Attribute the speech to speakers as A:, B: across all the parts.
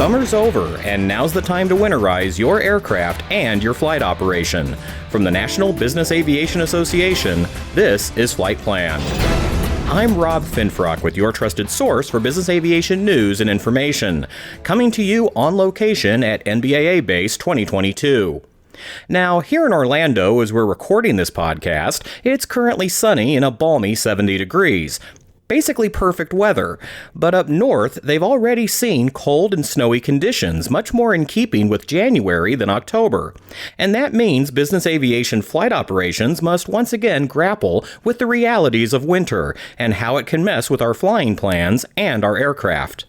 A: Summer's over, and now's the time to winterize your aircraft and your flight operation. From the National Business Aviation Association, this is Flight Plan. I'm Rob Finfrock with your trusted source for business aviation news and information, coming to you on location at NBAA Base 2022. Now, here in Orlando, as we're recording this podcast, it's currently sunny and a balmy 70 degrees. Basically perfect weather, but up north, they've already seen cold and snowy conditions, much more in keeping with January than October. And that means business aviation flight operations must once again grapple with the realities of winter and how it can mess with our flying plans and our aircraft.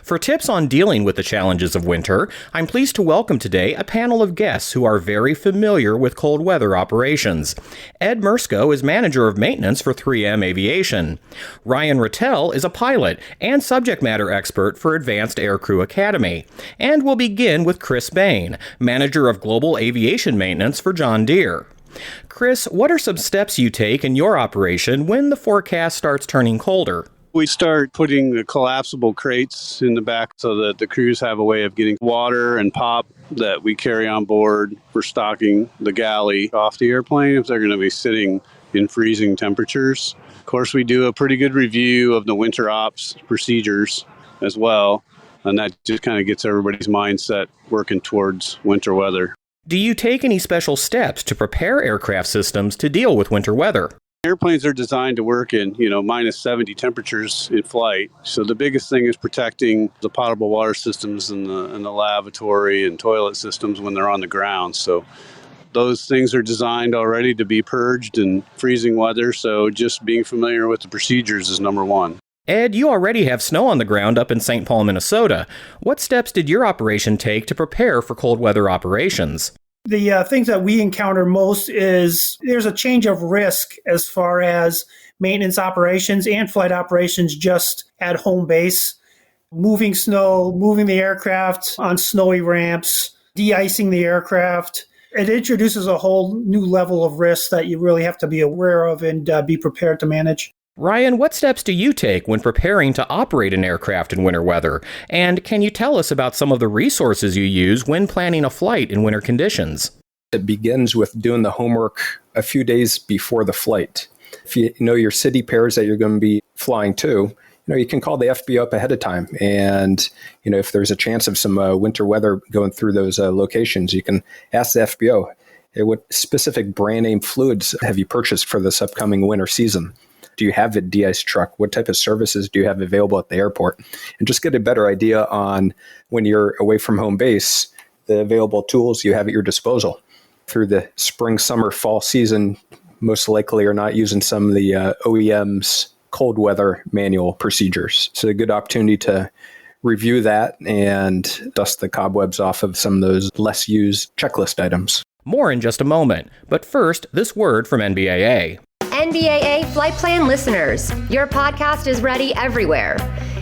A: For tips on dealing with the challenges of winter, I'm pleased to welcome today a panel of guests who are very familiar with cold weather operations. Ed Mursko is Manager of Maintenance for 3M Aviation. Ryan Rattel is a pilot and subject matter expert for Advanced Aircrew Academy. And we'll begin with Chris Bain, Manager of Global Aviation Maintenance for John Deere. Chris, what are some steps you take in your operation when the forecast starts turning colder?
B: We start putting the collapsible crates in the back so that the crews have a way of getting water and pop that we carry on board for stocking the galley off the airplane if they're going to be sitting in freezing temperatures. Of course, we do a pretty good review of the winter ops procedures as well, and that just kind of gets everybody's mindset working towards winter weather.
A: Do you take any special steps to prepare aircraft systems to deal with winter weather?
B: Airplanes are designed to work in, minus 70 temperatures in flight. So the biggest thing is protecting the potable water systems and the lavatory and toilet systems when they're on the ground. So those things are designed already to be purged in freezing weather. So just being familiar with the procedures is number one.
A: Ed, you already have snow on the ground up in St. Paul, Minnesota. What steps did your operation take to prepare for cold weather operations?
C: The things that we encounter most is there's a change of risk as far as maintenance operations and flight operations just at home base. Moving snow, moving the aircraft on snowy ramps, de-icing the aircraft. It introduces a whole new level of risk that you really have to be aware of and be prepared to manage.
A: Ryan, what steps do you take when preparing to operate an aircraft in winter weather? And can you tell us about some of the resources you use when planning a flight in winter conditions?
D: It begins with doing the homework a few days before the flight. If you know your city pairs that you're going to be flying to, you can call the FBO up ahead of time. And, if there's a chance of some winter weather going through those locations, you can ask the FBO, hey, what specific brand name fluids have you purchased for this upcoming winter season? Do you have a de-ice truck? What type of services do you have available at the airport? And just get a better idea on when you're away from home base, the available tools you have at your disposal. Through the spring, summer, fall season, most likely are not using some of the OEM's cold weather manual procedures. So a good opportunity to review that and dust the cobwebs off of some of those less used checklist items.
A: More in just a moment. But first, this word from NBAA.
E: NBAA Flight Plan listeners, your podcast is ready everywhere.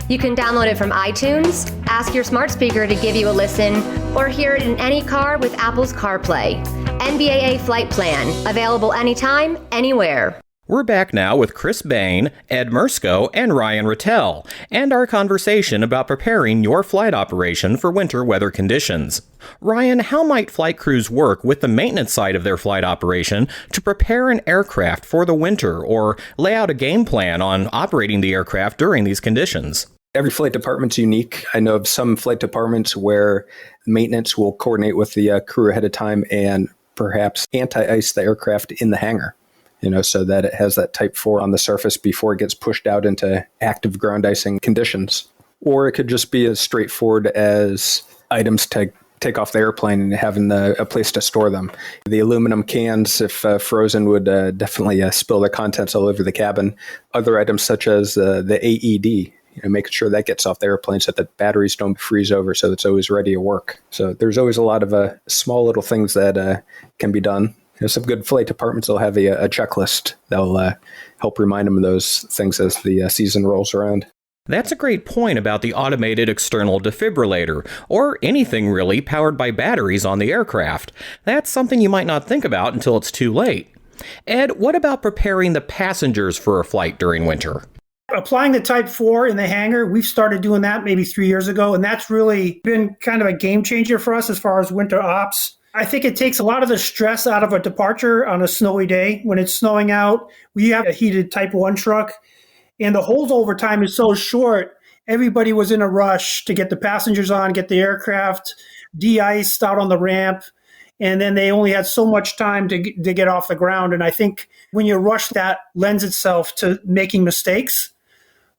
E: You can download it from iTunes, ask your smart speaker to give you a listen, or hear it in any car with Apple's CarPlay. NBAA Flight Plan, available anytime, anywhere.
A: We're back now with Chris Bain, Ed Mursko, and Ryan Rattel, and our conversation about preparing your flight operation for winter weather conditions. Ryan, how might flight crews work with the maintenance side of their flight operation to prepare an aircraft for the winter or lay out a game plan on operating the aircraft during these conditions?
D: Every flight department's unique. I know of some flight departments where maintenance will coordinate with the crew ahead of time and perhaps anti-ice the aircraft in the hangar. So that it has that type 4 on the surface before it gets pushed out into active ground icing conditions. Or it could just be as straightforward as items to take off the airplane and having a place to store them. The aluminum cans, if frozen, would definitely spill their contents all over the cabin. Other items such as the AED, making sure that gets off the airplane so that the batteries don't freeze over so it's always ready to work. So there's always a lot of small little things that can be done. Some good flight departments will have a checklist that'll help remind them of those things as the season rolls around.
A: That's a great point about the automated external defibrillator, or anything really powered by batteries on the aircraft. That's something you might not think about until it's too late. Ed, what about preparing the passengers for a flight during winter?
C: Applying the Type 4 in the hangar, we've started doing that maybe 3 years ago, and that's really been kind of a game changer for us as far as winter ops. I think it takes a lot of the stress out of a departure on a snowy day. When it's snowing out, we have a heated Type 1 truck, and the holdover time is so short. Everybody was in a rush to get the passengers on, get the aircraft de-iced out on the ramp, and then they only had so much time to get off the ground. And I think when you rush, that lends itself to making mistakes,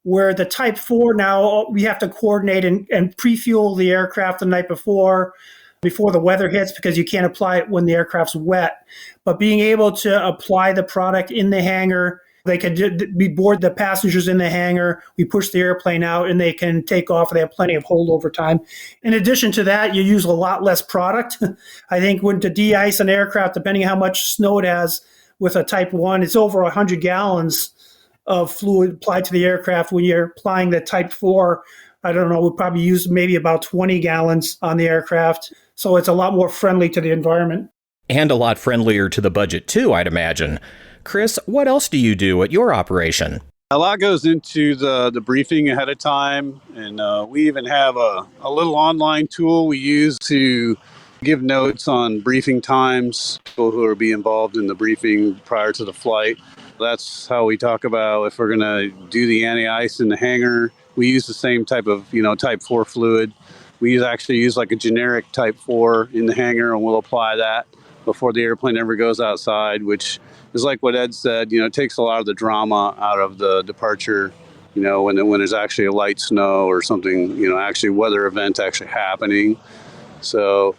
C: where the Type 4 now, we have to coordinate and pre-fuel the aircraft the night before the weather hits, because you can't apply it when the aircraft's wet. But being able to apply the product in the hangar, they could board the passengers in the hangar, we push the airplane out, and they can take off. They have plenty of holdover time. In addition to that, you use a lot less product. I think when to de-ice an aircraft, depending on how much snow it has with a Type 1, it's over 100 gallons of fluid applied to the aircraft. When you're applying the Type 4, I don't know, we probably use maybe about 20 gallons on the aircraft. So it's a lot more friendly to the environment.
A: And a lot friendlier to the budget too, I'd imagine. Chris, what else do you do at your operation?
B: A lot goes into the briefing ahead of time, and we even have a little online tool we use to give notes on briefing times, people who are be involved in the briefing prior to the flight. That's how we talk about if we're going to do the anti-ice in the hangar. We use the same type of, Type 4 fluid. We actually use like a generic Type 4 in the hangar, and we'll apply that before the airplane ever goes outside, which is like what Ed said, it takes a lot of the drama out of the departure, when there's actually a light snow or something, actually weather event actually happening. So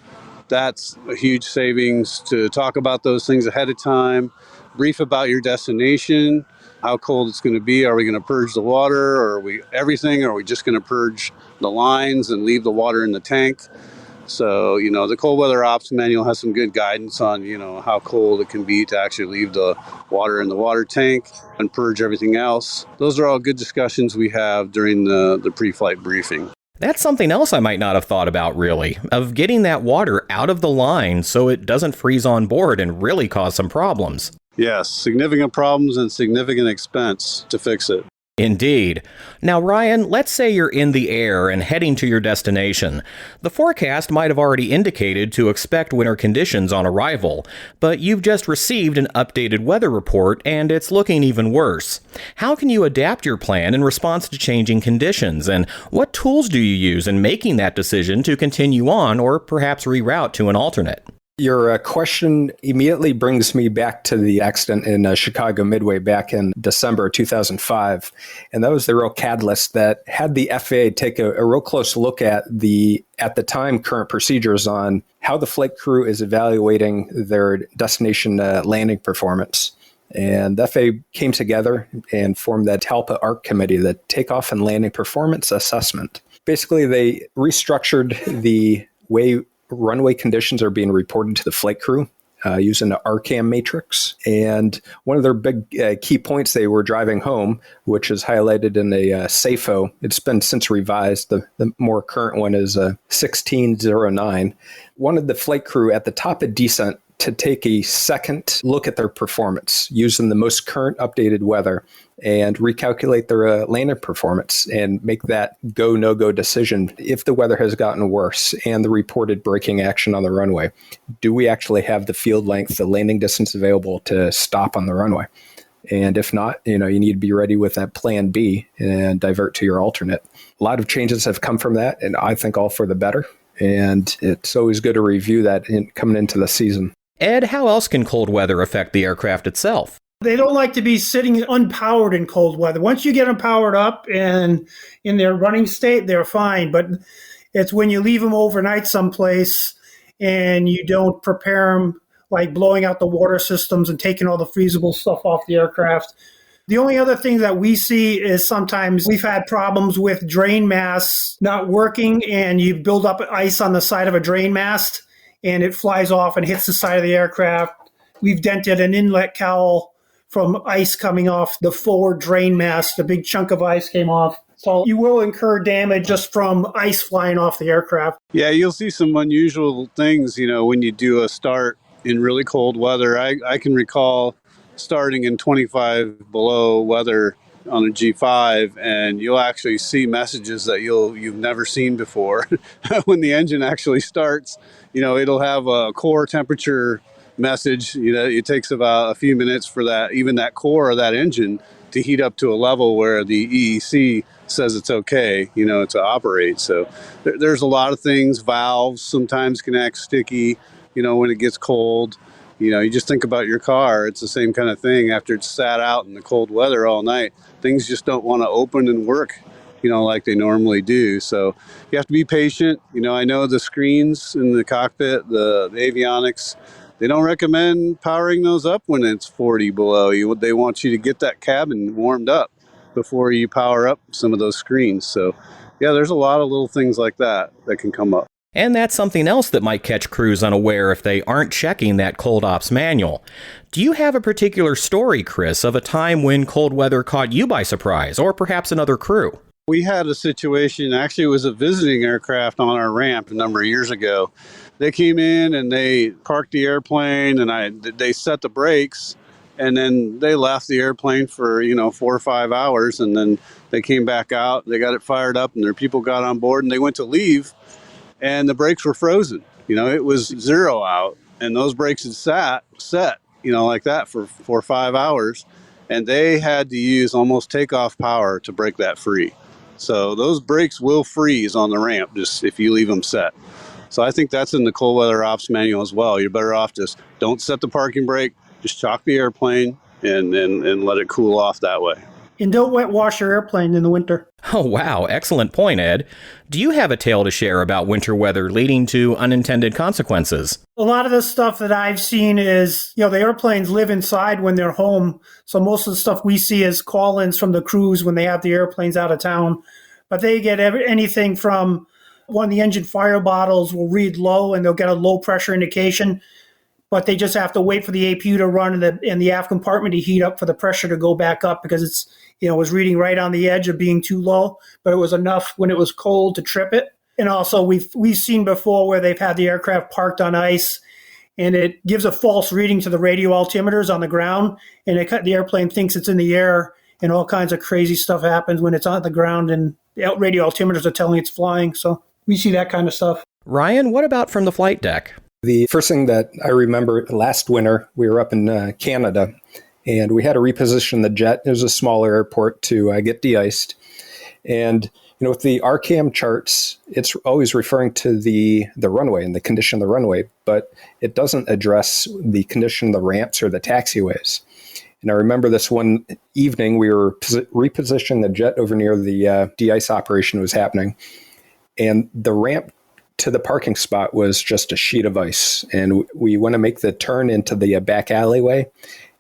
B: that's a huge savings to talk about those things ahead of time. Brief about your destination, how cold it's going to be. Are we going to purge the water, or are we everything? Or are we just going to purge the lines and leave the water in the tank? So, the cold weather ops manual has some good guidance on, how cold it can be to actually leave the water in the water tank and purge everything else. Those are all good discussions we have during the pre-flight briefing.
A: That's something else I might not have thought about, really, of getting that water out of the line so it doesn't freeze on board and really cause some problems.
B: Yes, significant problems and significant expense to fix it.
A: Indeed. Now, Ryan, let's say you're in the air and heading to your destination. The forecast might have already indicated to expect winter conditions on arrival, but you've just received an updated weather report and it's looking even worse. How can you adapt your plan in response to changing conditions, and what tools do you use in making that decision to continue on or perhaps reroute to an alternate?
D: Your question immediately brings me back to the accident in Chicago Midway back in December 2005. And that was the real catalyst that had the FAA take a real close look at the time, current procedures on how the flight crew is evaluating their destination landing performance. And the FAA came together and formed that TALPA ARC committee, the Takeoff and Landing Performance Assessment. Basically, they restructured the way runway conditions are being reported to the flight crew using the RCAM matrix. And one of their big key points they were driving home, which is highlighted in a SAFO, it's been since revised. The more current one is 1609, wanted the flight crew at the top of descent to take a second look at their performance using the most current updated weather and recalculate their landing performance and make that go, no-go decision. If the weather has gotten worse and the reported braking action on the runway, do we actually have the field length, the landing distance available to stop on the runway? And if not, you need to be ready with that plan B and divert to your alternate. A lot of changes have come from that, and I think all for the better. And it's always good to review that coming into the season.
A: Ed, how else can cold weather affect the aircraft itself?
C: They don't like to be sitting unpowered in cold weather. Once you get them powered up and in their running state, they're fine. But it's when you leave them overnight someplace and you don't prepare them, like blowing out the water systems and taking all the freezable stuff off the aircraft. The only other thing that we see is sometimes we've had problems with drain masts not working, and you build up ice on the side of a drain mast and it flies off and hits the side of the aircraft. We've dented an inlet cowl from ice coming off the forward drain mast. A big chunk of ice came off. So you will incur damage just from ice flying off the aircraft.
B: Yeah, you'll see some unusual things, when you do a start in really cold weather. I can recall starting in 25 below weather on a G5, and you'll actually see messages that you've never seen before. When the engine actually starts, it'll have a core temperature message. It takes about a few minutes for that core of that engine to heat up to a level where the EEC says it's okay, to operate. So there's a lot of things. Valves sometimes can act sticky, when it gets cold. You just think about your car. It's the same kind of thing. After it's sat out in the cold weather all night, things just don't want to open and work, like they normally do. So you have to be patient. I know the screens in the cockpit, the avionics, they don't recommend powering those up when it's 40 below. They want you to get that cabin warmed up before you power up some of those screens. So yeah, there's a lot of little things like that can come up.
A: And that's something else that might catch crews unaware if they aren't checking that cold ops manual. Do you have a particular story, Chris, of a time when cold weather caught you by surprise, or perhaps another crew?
B: We had a situation, actually it was a visiting aircraft on our ramp a number of years ago. They came in and they parked the airplane, and they set the brakes, and then they left the airplane for 4 or 5 hours, and then they came back out, they got it fired up, and their people got on board, and they went to leave, and the brakes were frozen. It was 0 out, and those brakes had set, like that for 4 or 5 hours, and they had to use almost takeoff power to break that free. So those brakes will freeze on the ramp just if you leave them set. So I think that's in the cold weather ops manual as well. You're better off just don't set the parking brake, just chalk the airplane and let it cool off that way.
C: And don't wet wash your airplane in the winter.
A: Oh, wow. Excellent point, Ed. Do you have a tale to share about winter weather leading to unintended consequences?
C: A lot of the stuff that I've seen is, the airplanes live inside when they're home. So most of the stuff we see is call-ins from the crews when they have the airplanes out of town. But they get anything from one of the engine fire bottles will read low and they'll get a low pressure indication. But they just have to wait for the APU to run and the aft compartment to heat up for the pressure to go back up because it's, it was reading right on the edge of being too low, but it was enough when it was cold to trip it. And also we've seen before where they've had the aircraft parked on ice and it gives a false reading to the radio altimeters on the ground, and the airplane thinks it's in the air, and all kinds of crazy stuff happens when it's on the ground and the radio altimeters are telling it's flying. So we see that kind of stuff.
A: Ryan, what about from the flight deck?
D: The first thing that I remember last winter, we were up in Canada, and we had to reposition the jet. It was a smaller airport to get de-iced. And, with the RCAM charts, it's always referring to the runway and the condition of the runway, but it doesn't address the condition of the ramps or the taxiways. And I remember this one evening, we were repositioning the jet over near the de-ice operation was happening, and the ramp to the parking spot was just a sheet of ice. And we went to make the turn into the back alleyway,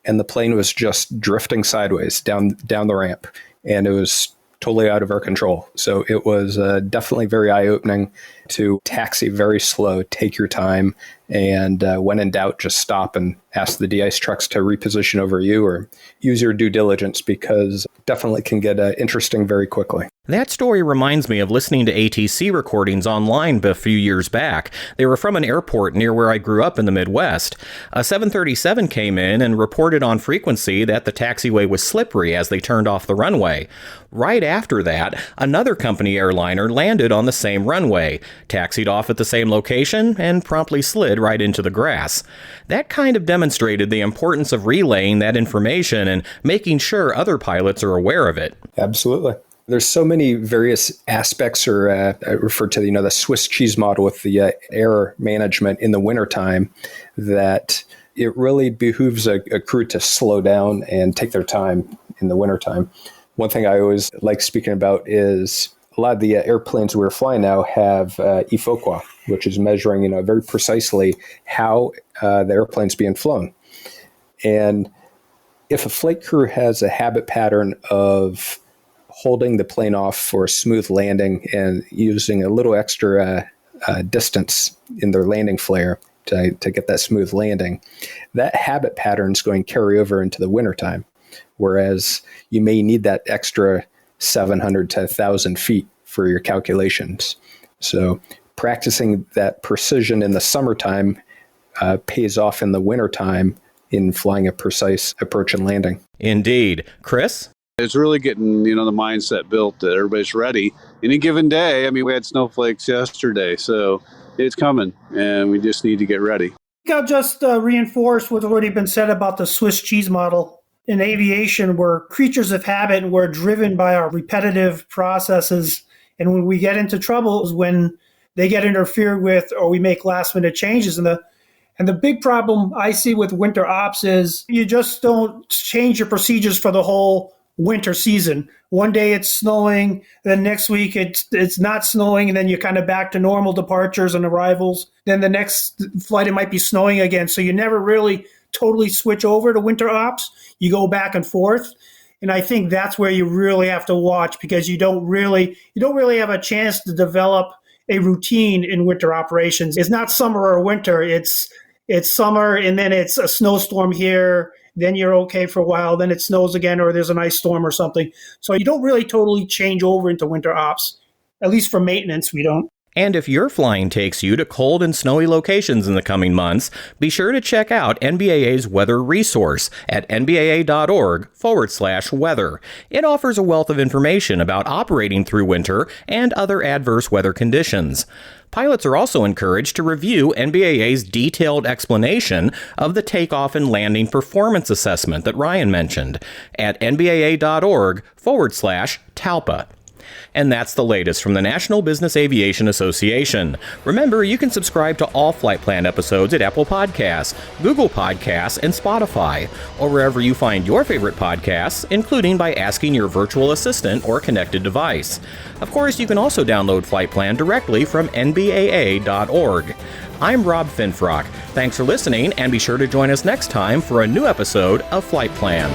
D: and the plane was just drifting sideways down the ramp. And it was totally out of our control. So it was definitely very eye-opening to taxi very slow, take your time, and when in doubt, just stop and ask the de-ice trucks to reposition over you or use your due diligence, because it definitely can get interesting very quickly.
A: That story reminds me of listening to ATC recordings online a few years back. They were from an airport near where I grew up in the Midwest. A 737 came in and reported on frequency that the taxiway was slippery as they turned off the runway. Right after that, another company airliner landed on the same runway, taxied off at the same location, and promptly slid right into the grass. That kind of demonstrated the importance of relaying that information and making sure other pilots are aware of it.
D: Absolutely. There's so many various aspects, or I refer to the Swiss cheese model with the error management in the wintertime, that it really behooves a crew to slow down and take their time in the wintertime. One thing I always like speaking about is a lot of the airplanes we're flying now have EFOQA, which is measuring very precisely how the airplane's being flown. And if a flight crew has a habit pattern of holding the plane off for a smooth landing and using a little extra distance in their landing flare to get that smooth landing, that habit pattern is going to carry over into the wintertime, whereas you may need that extra 700 to 1,000 feet for your calculations. So practicing that precision in the summertime pays off in the wintertime in flying a precise approach and landing.
A: Indeed. Chris?
B: It's really getting, the mindset built that everybody's ready. Any given day, we had snowflakes yesterday, so it's coming, and we just need to get ready.
C: I'll just reinforce what's already been said about the Swiss cheese model. In aviation, we're creatures of habit, and we're driven by our repetitive processes. And when we get into trouble is when they get interfered with or we make last-minute changes. And the big problem I see with winter ops is you just don't change your procedures for the whole winter season. One day it's snowing, then next week it's not snowing, and then you're kind of back to normal departures and arrivals. Then the next flight it might be snowing again. So you never really totally switch over to winter ops. You go back and forth. And I think that's where you really have to watch, because you don't really have a chance to develop a routine in winter operations. It's not summer or winter. It's summer, and then it's a snowstorm here. Then you're okay for a while. Then it snows again, or there's an ice storm or something. So you don't really totally change over into winter ops. At least for maintenance, we don't.
A: And if your flying takes you to cold and snowy locations in the coming months, be sure to check out NBAA's weather resource at nbaa.org/weather. It offers a wealth of information about operating through winter and other adverse weather conditions. Pilots are also encouraged to review NBAA's detailed explanation of the takeoff and landing performance assessment that Ryan mentioned at nbaa.org/TALPA. And that's the latest from the National Business Aviation Association. Remember, you can subscribe to all Flight Plan episodes at Apple Podcasts, Google Podcasts, and Spotify, or wherever you find your favorite podcasts, including by asking your virtual assistant or connected device. Of course, you can also download Flight Plan directly from nbaa.org. I'm Rob Finfrock. Thanks for listening, and be sure to join us next time for a new episode of Flight Plan.